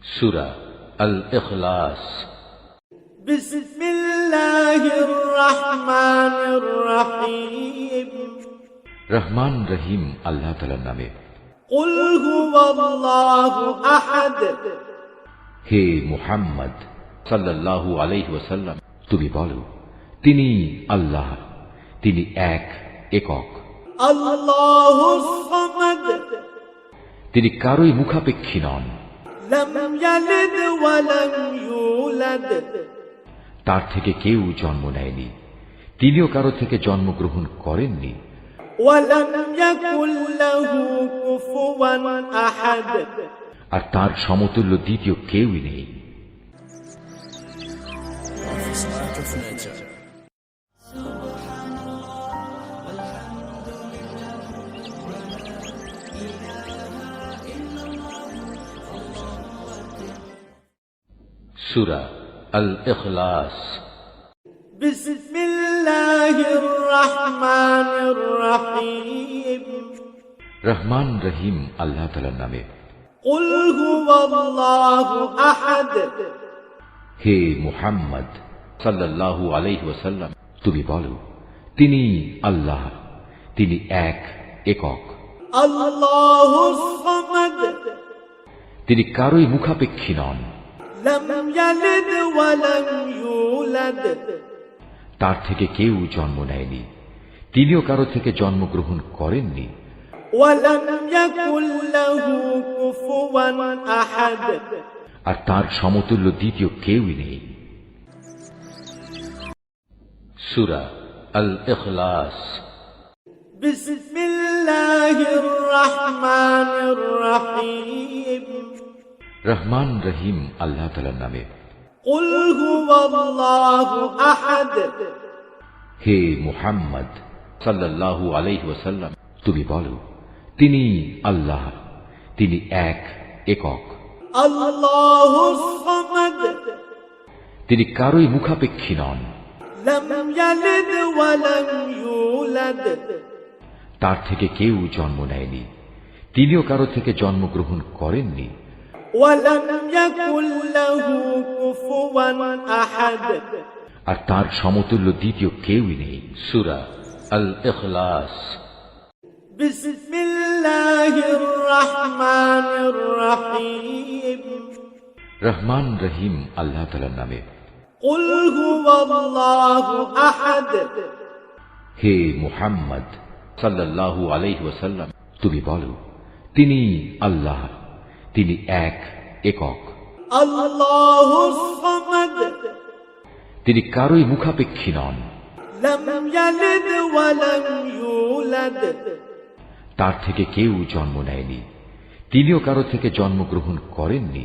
সূরা আল ইখলাস। বিসমিল্লাহির রহমানির রহিম। রহমান রহিম আল্লাহ তাআলার নামে। কুল হুয়াল্লাহু আহাদ। হে মুহাম্মদ সাল্লাল্লাহু আলাইহি ওয়াসাল্লাম, তুমি বলো, তিনি আল্লাহ, তিনি এক, একক। আল্লাহুস সামাদ। তিনি কারোই মুখাপেক্ষী নন। লাম ইয়ালিদ ওয়া লাম ইউলাদ। তার থেকে কেউ জন্ম নেয়নি, তিনিও কারো থেকে জন্মগ্রহণ করেননি। ওয়া লাম ইয়াকুল লাহু কুফুওয়ান আহাদ। আর তার সমতুল্য দ্বিতীয় কেউই নেই। সূরা আল ইখলাস। বিসমিল্লাহির রহমানির রহিম। রহমান রহিম আল্লাহ তাআলার নামে। কুল হুয়াল্লাহু আহাদ। হে মুহাম্মদ সাল্লাল্লাহু আলাইহি ওয়াসাল্লাম, তুমি বলো, তিনি আল্লাহ, তিনি এক, একক। আল্লাহুস সামাদ। তিনি কারোই মুখাপেক্ষী নন। লাম ইয়ালিদ ওয়া লাম ইউলাদ। তার থেকে কেউ জন্ম নেয়নি, তিনিও কারো থেকে জন্মগ্রহণ করেননি। ওয়া লাম ইয়াকুল লাহু কুফুওয়ান আহাদ। আর তার সমতুল্য দ্বিতীয় কেউই নেই। সূরা আল ইখলাস। বিসমিল্লাহির রহমানির রহিম। রহমান রহিম আল্লাহ তাআলার নামে। কুল হুয়াল্লাহু আহাদ। হে মুহাম্মদ সাল্লাল্লাহু আলাইহি ওয়াসাল্লাম, তুমি বলো, তিনি আল্লাহ, তিনি এক, একক। আল্লাহুস সামাদ। তিনি কারোই মুখাপেক্ষী নন। লাম ইয়ালিদ ওয়া লাম ইউলাদ। তার থেকে কেউ জন্ম নেয়নি, তিনিও কারো থেকে জন্মগ্রহণ করেননি। ওয়া লাম ইয়াকুল লাহু কুফুওয়ান আহাদ। আর তার সমতুল্য দ্বিতীয় কেউই নেই। সূরা আল ইখলাস। বিসমিল্লাহির রহমানির রহিম। রহমান রহিম আল্লাহ তাআলার নামে। কুল হুয়াল্লাহু আহাদ। হে মুহাম্মদ সাল্লাল্লাহু আলাইহি ওয়াসাল্লাম, তুমি বলো, তিনি আল্লাহ, তিনি এক, একক। আল্লাহুস সামাদ। তিনি কারোই মুখাপেক্ষী নন। লাম ইয়ালিদ ওয়া লাম ইউলাদ। তার থেকে কেউ জন্ম নেয়নি, তিনিও কারো থেকে জন্মগ্রহণ করেননি।